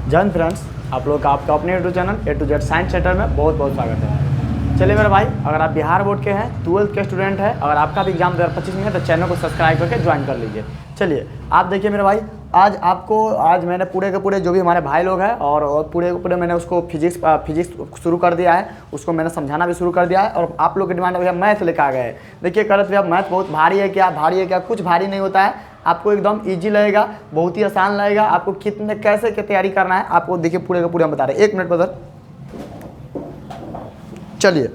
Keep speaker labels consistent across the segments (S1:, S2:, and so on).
S1: जय हिंद फ्रेंड्स, आप लोग का आपका अपने YouTube channel A to Z science centre में बहुत बहुत स्वागत है। चलिए मेरे भाई, अगर आप बिहार बोर्ड के हैं, 12th के स्टूडेंट हैं, अगर आपका भी एग्जाम 2025 में है तो चैनल को सब्सक्राइब करके ज्वाइन कर लीजिए। चलिए आप देखिए मेरे भाई, आज मैंने पूरे के पूरे जो भी हमारे भाई लोग हैं और पूरे के पूरे मैंने उसको फिजिक्स शुरू कर दिया है, उसको मैंने समझाना भी शुरू कर दिया है। और आप लोग की डिमांड भैया मैथ लेकर आ गए हैं। देखिए करत भैया मैथ बहुत भारी है क्या, कुछ भारी नहीं होता है, आपको एकदम इजी लगेगा, बहुत ही आसान लगेगा। आपको कितने कैसे क्या तैयारी करना है आपको देखिए पूरे का पूरे हम बता रहे हैं। 1 मिनट बदल, चलिए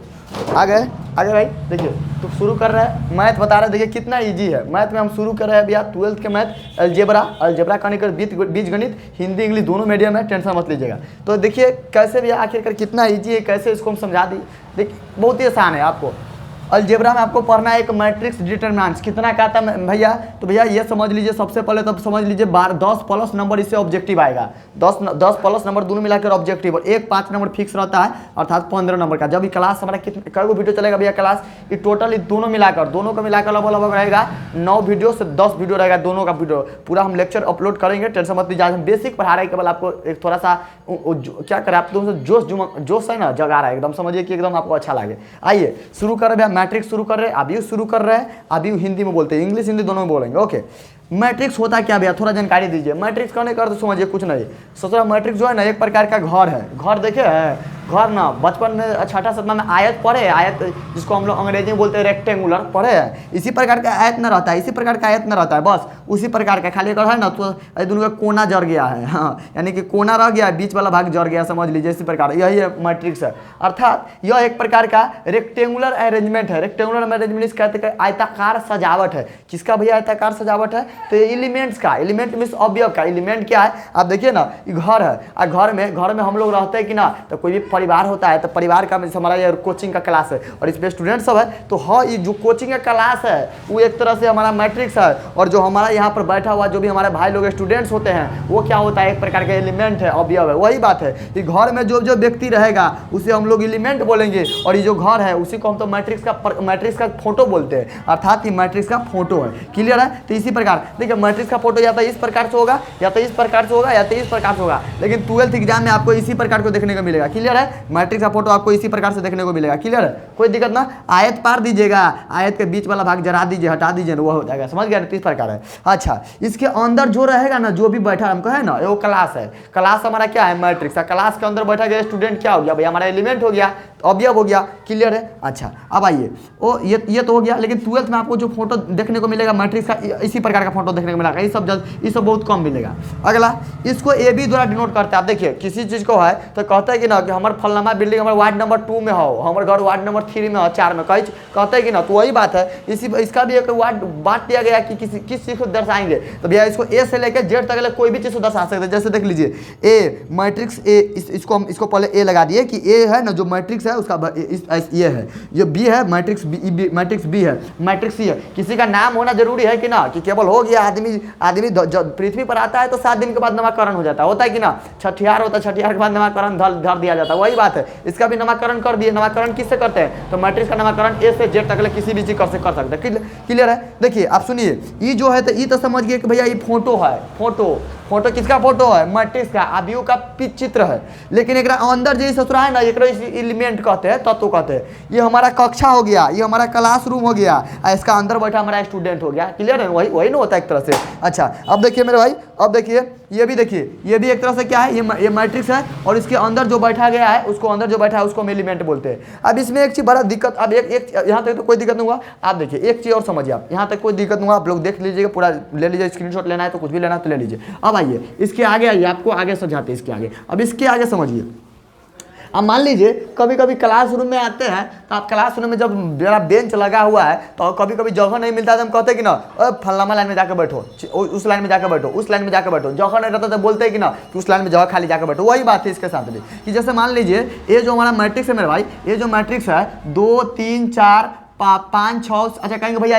S1: आगे भाई। देखिए तो शुरू कर रहे हैं, मैथ बता रहे हैं। देखिए कितना इजी है मैथ में, हम शुरू कर रहे हैं भैया 12th के मैथ। अलजेब्रा करने कर बीज गणित, हिंदी इंग्लिश दोनों मीडियम है, टेंशन मत लीजिएगा। तो देखिए कैसे भैया आखिरकार कितना इजी है, कैसे इसको हम समझा दी। देखिए बहुत ही आसान है। आपको अलजेब्रा में आपको पढ़ना है एक मैट्रिक्स डिटरमिनेंट्स कितना का आता है भैया। तो भैया ये समझ लीजिए, सबसे पहले तब समझ लीजिए 10 प्लस नंबर इससे ऑब्जेक्टिव आएगा। 10 प्लस नंबर दोनों मिलाकर ऑब्जेक्टिव, और एक 5 नंबर फिक्स रहता है, अर्थात 15 नंबर का। जब ये क्लास हमारा कितने कई वीडियो चलेगा भैया क्लास, ये टोटल दोनों का मिलाकर लगभग रहेगा 9 वीडियो से 10 वीडियो रहेगा, दोनों का वीडियो पूरा हम लेक्चर अपलोड करेंगे, टेंशन मत लीजिए। आज हम बेसिक पढ़ा रहे हैं, केवल आपको एक थोड़ा सा क्या करें, आप जोश है ना जगा रहा है, एकदम समझिए कि एकदम आपको अच्छा लगे। आइए शुरू कर रहे हैं, मैट्रिक्स शुरू कर रहे हैं, अभी शुरू कर रहे हैं, अभी हिंदी में बोलते हैं, इंग्लिश हिंदी दोनों में बोलेंगे। ओके, मैट्रिक्स होता क्या भैया, थोड़ा जानकारी दीजिए। मैट्रिक्स करने का तो समझिए कुछ नहीं, सोचो मैट्रिक्स जो है ना एक प्रकार का घर है। घर देखे है, घर ना बचपन में छठा सतमा में आयत पढ़े, आयत जिसको हम लोग अंग्रेजी में बोलते हैं रेक्टेंगुलर, पढ़े हैं। इसी प्रकार का आयत न रहता है, इसी प्रकार का आयत न रहता है, बस उसी प्रकार का, खाली अगर है ना तो दोनों का कोना जड़ गया है। हाँ, यानी कि कोना रह गया, बीच वाला भाग जड़ गया, समझ लीजिए। इसी प्रकार यही है मैट्रिक्स है, अर्थात यह एक प्रकार का रेक्टेंगुलर अरेंजमेंट है। रेक्टेंगुलर अरेंजमेंट कहते हैं आयताकार सजावट है। किसका भैया आयताकार सजावट है, तो एलिमेंट्स का, एलिमेंट मीन्स अवयव का। एलिमेंट क्या है आप देखिए ना, ये घर है, और घर में हम लोग रहते हैं कि ना, तो कोई भी परिवार होता है, तो परिवार का हमारा ये कोचिंग का क्लास है, और इसमें स्टूडेंट सब है। तो हाँ, ये जो कोचिंग का क्लास है वो एक तरह से हमारा मैट्रिक्स है, और जो हमारा यहाँ पर बैठा हुआ जो भी हमारे भाई लोग स्टूडेंट्स होते हैं वो क्या होता है, एक प्रकार का एलिमेंट है, अवयव है। वही बात है कि घर में जो व्यक्ति रहेगा उसे हम लोग एलिमेंट बोलेंगे, और ये जो घर है उसी को हम तो मैट्रिक्स का फोटो बोलते हैं, अर्थात ये मैट्रिक्स का फोटो है। क्लियर है। तो इसी प्रकार देखिए मैट्रिक्स का फोटो या तो इस प्रकार से होगा, या तो इस प्रकार से होगा, या तो इस प्रकार से होगा, लेकिन 12th एग्जाम में आपको इसी प्रकार को देखने को मिलेगा। क्लियर है। मैट्रिक्स का फोटो आपको इसी प्रकार से देखने को मिलेगा। क्लियर है, कोई दिक्कत ना। आयत पार दीजिएगा, आयत के बीच वाला भाग जरा दीजिए, हटा दीजिए, वो हो जाएगा, समझ गया। इस प्रकार है। अच्छा, इसके अंदर जो रहेगा ना, जो भी बैठा हमको है ना, वो क्लास है। क्लास हमारा क्या है, मैट्रिक्स का। क्लास के अंदर बैठा गया स्टूडेंट क्या हो गया भैया, हमारा एलिमेंट हो गया, अवयव हो गया। क्लियर है। अच्छा अब आइए, ओ ये तो हो गया, लेकिन 12th में आपको जो फोटो देखने को मिलेगा मैट्रिक्स का, इसी प्रकार का फोटो देखने को मिलेगा। ये सब बहुत कम मिलेगा। अगला, इसको ए बी द्वारा डिनोट करते हैं। आप देखिए किसी चीज को है तो कहते हैं कि ना कि हमारे फलनामा बिल्डिंग हमारे वार्ड नंबर 2 में हो, हमारे घर वार्ड नंबर 3 में हो, 4 में, कहते हैं कि ना। तो वही बात है, इसका भी एक वार्ड बांट दिया गया कि किस चीज को दर्शाएंगे। तो भैया इसको ए से लेकर जेड तक कोई भी चीज को दर्शा सकते हैं। जैसे देख लीजिए ए मैट्रिक्स ए, इसको पहले ए लगा दिए कि ए है ना जो मैट्रिक्स है उसका ये है, ये बी है मैट्रिक्स बी है, मैट्रिक्स सी है। किसी का नाम होना जरूरी है कि ना, कि केवल हो गया आदमी जब पृथ्वी पर आता है तो 7 दिन के बाद नामकरण हो जाता है, होता है कि ना। छठियार होता है, छठियार के बाद नामकरण धर दिया जाता है, वही बात है। इसका भी नामकरण कर दिए। नामकरण किससे करते हैं, तो मैट्रिक्स का नामकरण ए से जेड तक किसी भी चीज कर सकते हैं। क्लियर है। देखिए आप सुनिए, ये जो है तो ये तो समझिए कि भैया ये फोटो है। फोटो किसका फोटो है, मैट्रिक्स का, अवयव का चित्र है। लेकिन एक अंदर जो ससुरा है ना, एक एलिमेंट कहते हैं, तत्व कहते हैं। ये हमारा कक्षा हो गया, ये हमारा क्लासरूम हो गया, इसका अंदर बैठा हमारा स्टूडेंट हो गया। क्लियर है, वही ना होता है एक तरह से। अच्छा अब देखिए मेरे भाई, अब देखिए ये भी देखिए, ये भी एक तरह से क्या है, ये मैट्रिक्स है, और इसके अंदर जो बैठा गया है उसको हम एलिमेंट बोलते हैं। अब इसमें एक चीज बड़ा दिक्कत, अब एक यहाँ तक तो कोई दिक्कत नहीं हुआ। आप देखिए एक चीज और समझिए, आप यहाँ तक कोई दिक्कत नहीं हुआ, आप लोग देख लीजिएगा, पूरा ले लीजिए, स्क्रीनशॉट लेना है तो कुछ भी लेना है तो ले लीजिए। अब आइए इसके आगे, आइए आपको आगे समझाते हैं इसके आगे। अब इसके आगे समझिए, अब मान लीजिए कभी कभी क्लासरूम में आते हैं, तो आप क्लासरूम में जब मेरा बेंच लगा हुआ है तो कभी कभी जगह नहीं मिलता है, तो हम कहते हैं कि ना फलाना लाइन में जाकर बैठो, उस लाइन में जाकर बैठो, उस लाइन में जाकर बैठो। जगह नहीं रहता तो बोलते हैं कि ना कि उस लाइन में जगह खाली जाकर बैठो। वही बात है इसके साथ भी, कि जैसे मान लीजिए ये जो हमारा मैट्रिक्स है मेरे भाई, ये जो मैट्रिक्स है 2 3 4 5 6, अच्छा कहेंगे भैया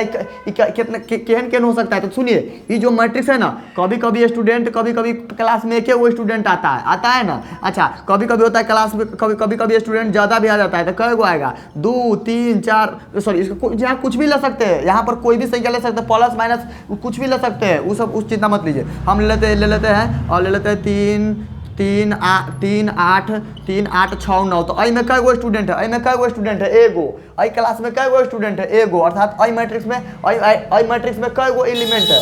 S1: कितने केहन हो सकता है। तो सुनिए, ये जो मैट्रिक्स है ना, कभी कभी क्लास में एक वो स्टूडेंट आता है ना। अच्छा कभी कभी होता है क्लास में, कभी स्टूडेंट ज़्यादा भी आ जाता है, तो कई गो आएगा 2 3 4, सॉरी यहाँ कुछ भी ले सकते हैं, यहाँ पर कोई भी संख्या ले सकते हैं, प्लस माइनस कुछ भी ले सकते हैं, उस चिंता मत लीजिए। हम ले लेते हैं और ले लेते हैं 3 3 8 3 8 6 9। तो अई में कई गो स्टूडेंट है, अई में कई गो स्टूडेंट है, एगो। अई क्लास में कई गो स्टूडेंट है, एगो। अर्थात अई मैट्रिक्स में अई मैट्रिक्स में कई गो एलिमेंट है,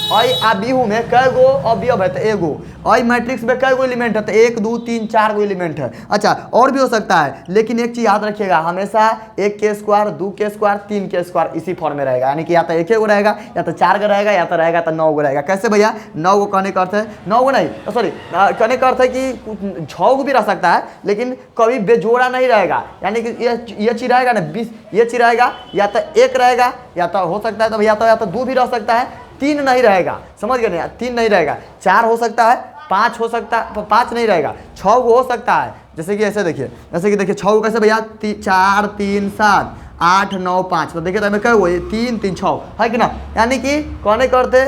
S1: अई आबिहू में कई गो अवयव है, तो एगो। अई मैट्रिक्स में कई गो एलिमेंट है, तो 1 2 3 4 गो एलिमेंट है। अच्छा, और भी हो सकता है, लेकिन एक चीज याद रखिएगा, हमेशा 1 के स्क्वायर 2 के स्क्वायर 3 के स्क्वायर इसी फॉर्म में रहेगा, यानी कि या तो 1 गो रहेगा, या तो 4 गो रहेगा, या तो रहेगा तो 9 गो रहेगा। कैसे भैया? 9 गो कहने का अर्थ है 9 गो नहीं, सॉरी, कहने का अर्थ है कि 6 गो भी रह सकता है, लेकिन कभी बेजोड़ा नहीं रहेगा, यानी कि ये चीज रहेगा ना 20, ये चीज रहेगा, या तो 1 रहेगा, या तो हो सकता है तो भैया तो या तो 2 भी रह सकता है, 3 नहीं रहेगा। समझ गए ना? 3 नहीं रहेगा, 4 हो सकता है, 5 हो सकता है, 5 नहीं रहेगा, 6 गो हो सकता है। जैसे कि ऐसे देखिए, जैसे कि देखिए 6 गो कैसे भैया? 4 3 7 8 9 5। तो देखिए तो हमें क्या हुआ? 3 3 6 है कि ना? यानी कि कहने करते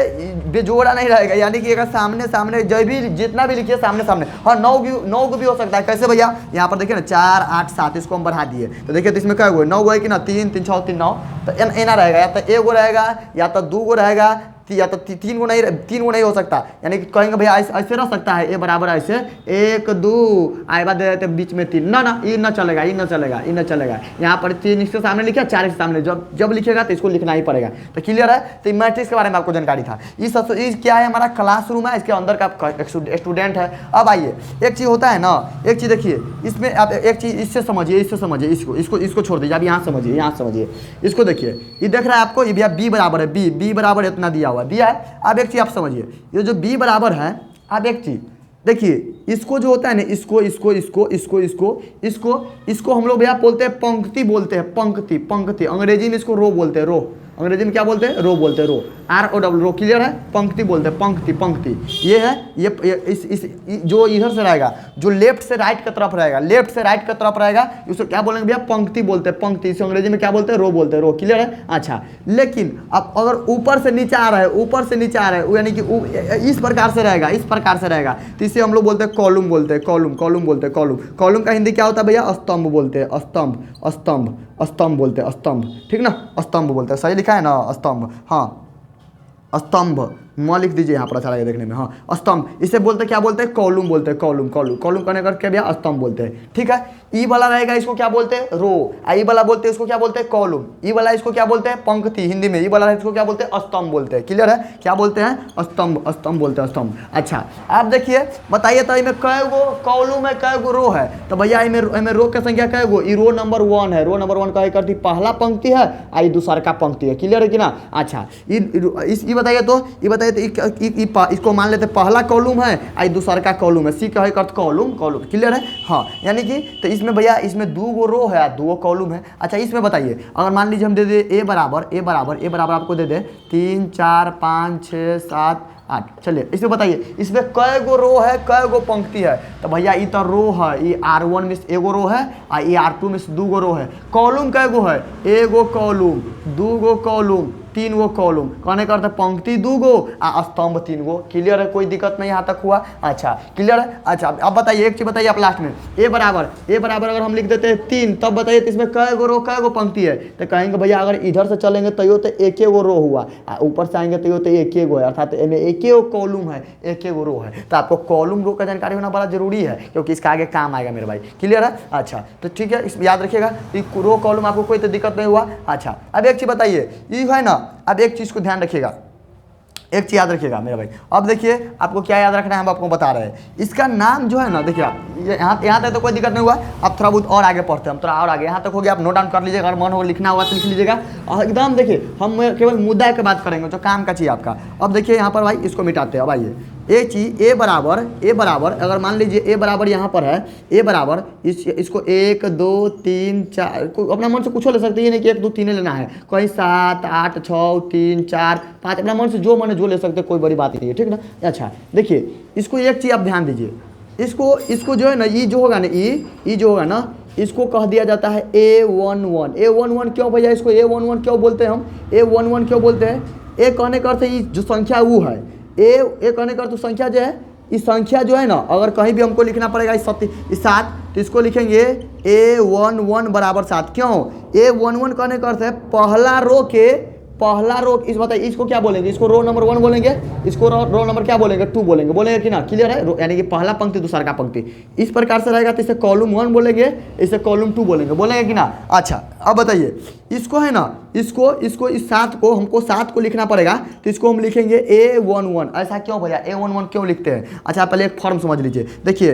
S1: बेजोड़ा नहीं रहेगा, यानी कि अगर सामने सामने जो भी जितना भी लिखिए सामने सामने। हाँ, 9 को भी हो सकता है। कैसे भैया? यहाँ पर देखिए ना 4 8 7, इसको हम बढ़ा दिए, तो देखिए तो इसमें क्या हुआ? 9 गो है कि ना? 3 3 6 3 9। तो एना रहेगा, या तो 1 गो रहेगा, या तो 2 गो रहेगा, या तो 3 गो नहीं हो सकता, यानी कि कहेंगे भैया ऐसे रह सकता है, ए बराबर ऐसे 1 2 आए बाद दे देते बीच में 3, ना ये ना चलेगा, ये ना चलेगा, ये ना चलेगा। यहाँ पर 3 इसके सामने लिखा, 4 इसके सामने, जब लिखेगा तो इसको लिखना ही पड़ेगा। तो क्लियर है? तो मैट्रिक्स के बारे में आपको जानकारी था। इस क्या है? हमारा क्लासरूम है, इसके अंदर का स्टूडेंट है। अब आइए, एक चीज़ होता है ना, एक चीज़ देखिए इसमें, आप एक चीज़ इससे समझिए, इसको छोड़ दीजिए, आप यहाँ समझिए, इसको देखिए, ये देख रहा है आपको, ये भैया बी बराबर है, बी बराबर इतना दिया है। अब एक चीज आप समझिए, ये जो b बराबर है, अब एक चीज देखिए, इसको जो होता है ना, इसको हम लोग भैया बोलते हैं पंक्ति, बोलते हैं पंक्ति। अंग्रेजी में इसको रो बोलते हैं, रो। अंग्रेजी में क्या बोलते हैं? रो बोलते हैं, रो, ROW, रो। क्लियर है? पंक्ति बोलते हैं, पंक्ति। ये है, ये जो इधर से रहेगा, जो लेफ्ट से राइट की तरफ रहेगा, उसको क्या बोलेंगे भैया? पंक्ति बोलते हैं, पंक्ति। इसे अंग्रेजी में क्या बोलते हैं? रो बोलते हैं, रो। क्लियर है? अच्छा, लेकिन अब अगर ऊपर से नीचे आ रहा है, यानी कि इस प्रकार से रहेगा, तो इसे हम लोग बोलते हैं कॉलम बोलते हैं, कॉलम का हिंदी क्या होता है भैया? स्तंभ बोलते हैं, स्तंभ बोलते हैं, स्तंभ। ठीक ना? स्तंभ बोलते हैं, सही लिखा है ना? स्तंभ, हाँ, स्तंभ म लिख दीजिए यहाँ पर, अच्छा लगेगा देखने में। हाँ, स्तंभ, इसे बोलते क्या बोलते हैं? कॉलम बोलते हैं, कॉलम करने का क्या भैया? स्तंभ बोलते हैं। ठीक है? ई वाला रहेगा, इसको क्या बोलते हैं? रो। ई वाला बोलते हैं, इसको क्या बोलते हैं? कॉलम। ई वाला इसको क्या बोलते हैं? पंक्ति हिंदी में। ई वाला इसको क्या बोलते हैं? स्तंभ बोलते हैं। क्लियर है? क्या बोलते हैं? स्तंभ बोलते हैं, स्तंभ। अच्छा, आप देखिए, बताइए तो इनमें कै गो कॉलम है, कै गो रो है? तो भैया इनमें रो की संख्या कै गो? ई रो नंबर 1 है, रो नंबर 1 कहे करती पहला पंक्ति है, आई दूसरा का पंक्ति है। क्लियर है कि ना? अच्छा, बताइए तो इसको मान लेते पहला कॉलम है, आई दूसरा का कॉलम है, सी कहे करते कॉलम। क्लियर है? हाँ, यानी कि तो इसमें भैया इसमें 2 गो रो है, 2 गो कॉलम है। अच्छा, इसमें बताइए, अगर मान लीजिए हम दे दे ए बराबर आपको दे दे 3 4 5 6 7 8। चलिए इसमें बताइए, इसमें कै गो रो है, कै गो पंक्ति है? तो भैया ये तो रो है, ये R1 में एगो रो है, और ये R2 में 2 गो रो है। कॉलम कै गो है? एगो कॉलम, 2 गो कॉलम, 3 गो कॉलम। कहने का अर्थ पंक्ति 2 गो आ स्तंभ 3 गो। क्लियर है? कोई दिक्कत नहीं यहाँ तक हुआ? अच्छा, क्लियर है? अच्छा, अब बताइए, एक चीज बताइए आप लास्ट में, ए बराबर अगर हम लिख देते हैं 3, तब बताइए तो इसमें कै गो रो, कै गो पंक्ति है? तो कहेंगे भैया अगर इधर से चलेंगे तो एक गो रो हुआ, ऊपर से आएंगे तो एक गो है, अर्थात इनमें एक गो कॉलम है, एक गो रो है। तो आपको कॉलम रो का जानकारी होना बड़ा जरूरी है, क्योंकि इसका आगे काम आएगा मेरे भाई। क्लियर है? अच्छा, तो ठीक है, याद रखिएगा, रो कॉलम आपको कोई तो दिक्कत नहीं हुआ। अच्छा, अब एक चीज बताइए, ये है ना, अब एक चीज़ को ध्यान रखिएगा, एक चीज़ याद रखिएगा मेरा भाई। अब देखिए आपको क्या याद रखना है, हम आपको बता रहे हैं। इसका नाम जो है ना, देखिए आप यहाँ तक तो कोई दिक्कत नहीं हुआ। अब थोड़ा बहुत और आगे पढ़ते हैं, हम थोड़ा और आगे, यहाँ तक हो गया। आप नोट डाउन कर लीजिएगा, अगर मन हो लिखना होगा तो लिख लीजिएगा। और एकदम देखिए, हम केवल मुद्दा की बात करेंगे जो काम का चाहिए आपका। अब देखिए यहाँ पर भाई इसको मिटाते हैं। अब आइए, ए चीज ए बराबर अगर मान लीजिए ए बराबर यहाँ पर है, ए बराबर इसको 1 2 3 4 अपना मन से कुछ ले सकते हैं, नहीं कि 1 2 3 लेना है, कहीं 7 8 6 3 4 5 अपना मन से जो मन जो ले सकते, कोई बड़ी बात नहीं है। ठीक ना? अच्छा, देखिए इसको एक चीज़ आप ध्यान दीजिए, इसको जो है ना, ई जो होगा ना, ई जो होगा ना, इसको कह दिया जाता है A11। A11 क्यों भैया? इसको A11 क्यों बोलते हैं? हम A11 क्यों बोलते हैं? ए कहने का अर्थ है जो संख्या वो है, ए कहने का अर्थ संख्या जो है, इस संख्या जो है ना, अगर कहीं भी हमको लिखना पड़ेगा इस 7, तो इसको लिखेंगे A11 बराबर 7। क्यों? A11 कहने का अर्थ है पहला रो के पहला रो, इस बताइए इसको क्या बोलेंगे, इसको रो नंबर 1 बोलेंगे, इसको रो नंबर क्या बोलेंगे 2 बोलेंगे, बोलेंगे कि ना, क्लियर है, यानी कि पहला पंक्ति दूसरा का पंक्ति इस प्रकार से रहेगा, तो इसे कॉलम 1 बोलेंगे, इसे कॉलम 2 बोलेंगे, बोलेंगे कि ना। अच्छा अब बताइए इसको है ना, इसको इस 7 को हमको 7 को लिखना पड़ेगा, तो इसको हम लिखेंगे A11। ऐसा क्यों भैया A11 क्यों लिखते हैं? अच्छा पहले एक फॉर्म समझ लीजिए, देखिए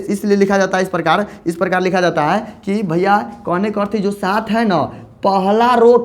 S1: इसलिए लिखा जाता है इस प्रकार लिखा जाता है कि भैया कहने का अर्थ जो 7 है ना, पहला रो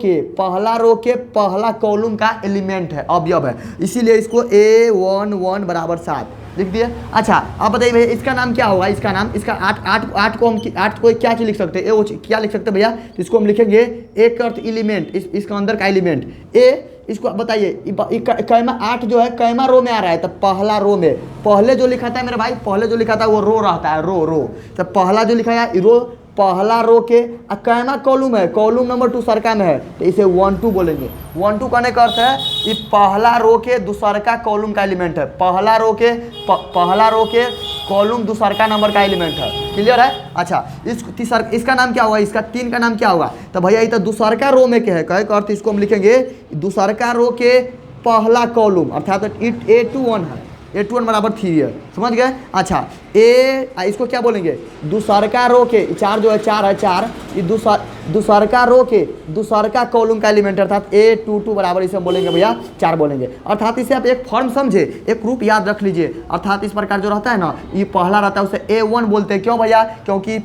S1: के पहला कॉलम का एलिमेंट है, अवयव है, इसीलिए इसको A11 बराबर 7 लिख दिए। अच्छा अब बताइए भैया इसका नाम क्या होगा, इसका नाम, इसका 8 को हम 8 को क्या चीज लिख सकते हैं, क्या लिख सकते हैं भैया, तो इसको हम लिखेंगे एक अर्थ एलिमेंट, इसका अंदर का एलिमेंट ए। इसको बताइए कैमा 8 जो है कैमा रो में आ रहा है, तो पहला रो में, पहले जो लिखा था मेरे भाई, पहले जो लिखा था वो रो रहता है, रो, तो पहला जो लिखा है रो, पहला रो के कैमा कॉलम है, कॉलम नंबर 2 सरका में है, तो इसे 1 2 बोलेंगे। 1 2 कहने का अर्थ है कि पहला रो के दूसरा का कॉलम का एलिमेंट है, पहला रो के कॉलम दूसरा का नंबर का एलिमेंट है, क्लियर है। अच्छा इसका नाम क्या होगा, इसका 3 का नाम क्या होगा, तो भैया ये तो दूसरा का रो में क्या है, कहे का अर्थ इसको हम लिखेंगे दूसरा का रो के पहला कॉलम, अर्थात A21 है, A21 बराबर 3 है, समझ गए। अच्छा इसको क्या बोलेंगे, दूसरका रो के 4 जो है 4 है, 4 ये दूसरका रो के दूसरका कॉलम का एलिमेंट, अर्थात A22 बराबर इसे हम बोलेंगे भैया 4 बोलेंगे। अर्थात इसे आप एक फॉर्म समझे, एक ग्रुप याद रख लीजिए, अर्थात इस प्रकार जो रहता है ना, ये पहला रहता है उसे A1 बोलते हैं, क्यों भैया, क्योंकि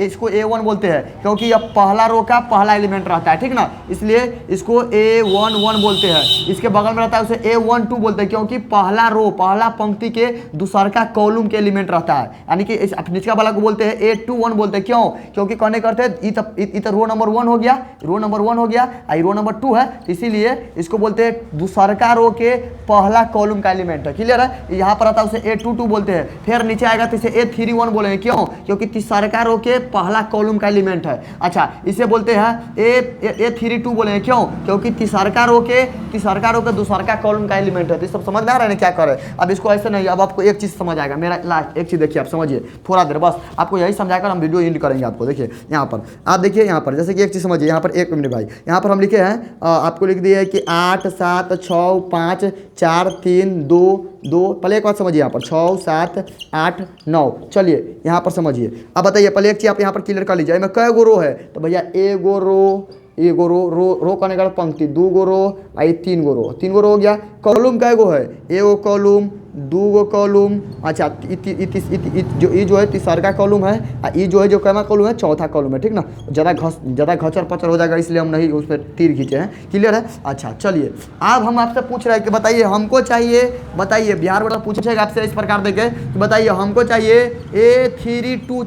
S1: इसको A1 बोलते हैं क्योंकि यह पहला रो का पहला एलिमेंट रहता है, ठीक ना, इसलिए इसको A11 बोलते हैं। इसके बगल में रहता है उसे A12 बोलते हैं, क्योंकि पहला रो पहला पंक्ति के दूसरा का कॉलम के एलिमेंट रहता है, यानी कि निचका वाला को बोलते हैं A21 बोलते हैं, क्यों, क्योंकि कहने करते हैं रो नंबर 1 हो गया, रो नंबर 2 है, इसीलिए इसको बोलते हैं दूसरा रो के पहला कॉलम का एलिमेंट है, क्लियर है। यहाँ पर आता है उसे A22 बोलते हैं, फिर नीचे आएगा तो इसे A31 बोलेंगे, क्यों, क्योंकि तीसरा रो के पहला कॉलम का एलिमेंट है। अच्छा इसे बोलते हैं A32 बोलेंगे, क्यों, क्योंकि तीसरा रो के दूसरा का कॉलम का एलिमेंट है। तो सब समझ में आ रहा है क्या करे, अब इसको ऐसे नहीं, अब आपको एक चीज समझ आएगा, मेरा लास्ट एक चीज देखिए, आप समझिए थोड़ा देर, बस आपको यही समझाकर हम वीडियो एंड करेंगे। आपको देखिए यहाँ पर आप देखिए, यहाँ पर जैसे कि एक चीज समझिए, यहाँ पर 1 मिनट भाई, यहाँ पर हम लिखे हैं आपको लिख दिया है कि 8 7 6 5 4 3 2 2, पहले एक बात समझिए, यहाँ पर 6 7 8 9, चलिए यहाँ पर समझिए। अब बताइए पहले एक चीज आप यहाँ पर क्लियर कर लीजिए, में कै गो रो है, तो भैया एगो रो करने का पंक्ति, 2 गो रो, आई 3 गो रो हो गया। कॉलम कै गो है, एगो कॉलम 2 गो कॉलम। अच्छा जो है तीसरा कॉलम है, ये जो है जो कैमा कॉलम है चौथा कॉलम है, ठीक ना, ज़्यादा घचर पचर हो जाएगा, इसलिए हम नहीं उस पर तीर खींचे हैं, क्लियर है। अच्छा चलिए अब हम आपसे पूछ रहे हैं कि बताइए हमको चाहिए, बताइए बिहार बोर्ड पूछेगा आपसे इस प्रकार देखे कि बताइए हमको चाहिए A32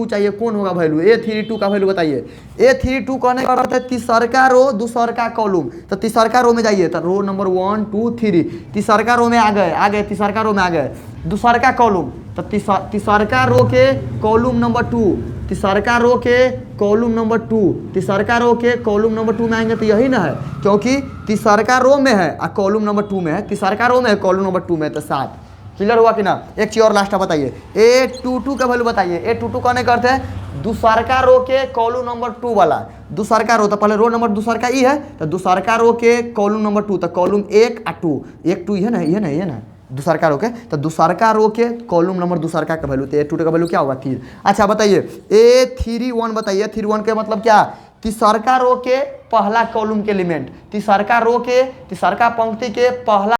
S1: चाहिए, कौन होगा वैल्यू, A32 का वैल्यू बताइए। A32 कहने का अर्थ है तीसरा रो दूसरा कॉलम, तो तीसरा रो में जाइए, तो रो नंबर 1 2 3, तीसरा रो में आ गए तीसरा रो में आ गए, दूसरा कॉलम, तो तीसरा रो के कॉलम नंबर 2, तीसरा रो के कॉलम नंबर 2, तीसरा रो के कॉलम नंबर 2 में आएंगे, तो यही ना है, क्योंकि तीसरा रो में है और कॉलम नंबर 2 में है, तीसरा रो में है कॉलम नंबर 2 में, तो 7, क्लियर हुआ कि ना। एक चीज और लास्ट बताइए, A22 का वैल्यू बताइए। A22 कहने का अर्थ है दूसरा रो के कॉलम नंबर 2 वाला, दूसरा रो, तो पहले रो नंबर दूसरा ई है, तो दूसरा रो के कॉलम नंबर 2, तो कॉलम 1 और 2, 1 2 है ना दूसरा रो के, तो दूसरा रो के कॉलम नंबर दूसरा का वैल्यू, तो A22 का वैल्यू क्या होगा 3। अच्छा बताइए A31 बताइए, 31 के मतलब क्या, तीसरा रो के पहला कॉलम के एलिमेंट, तीसरा रो के तीसरा पंक्ति के पहला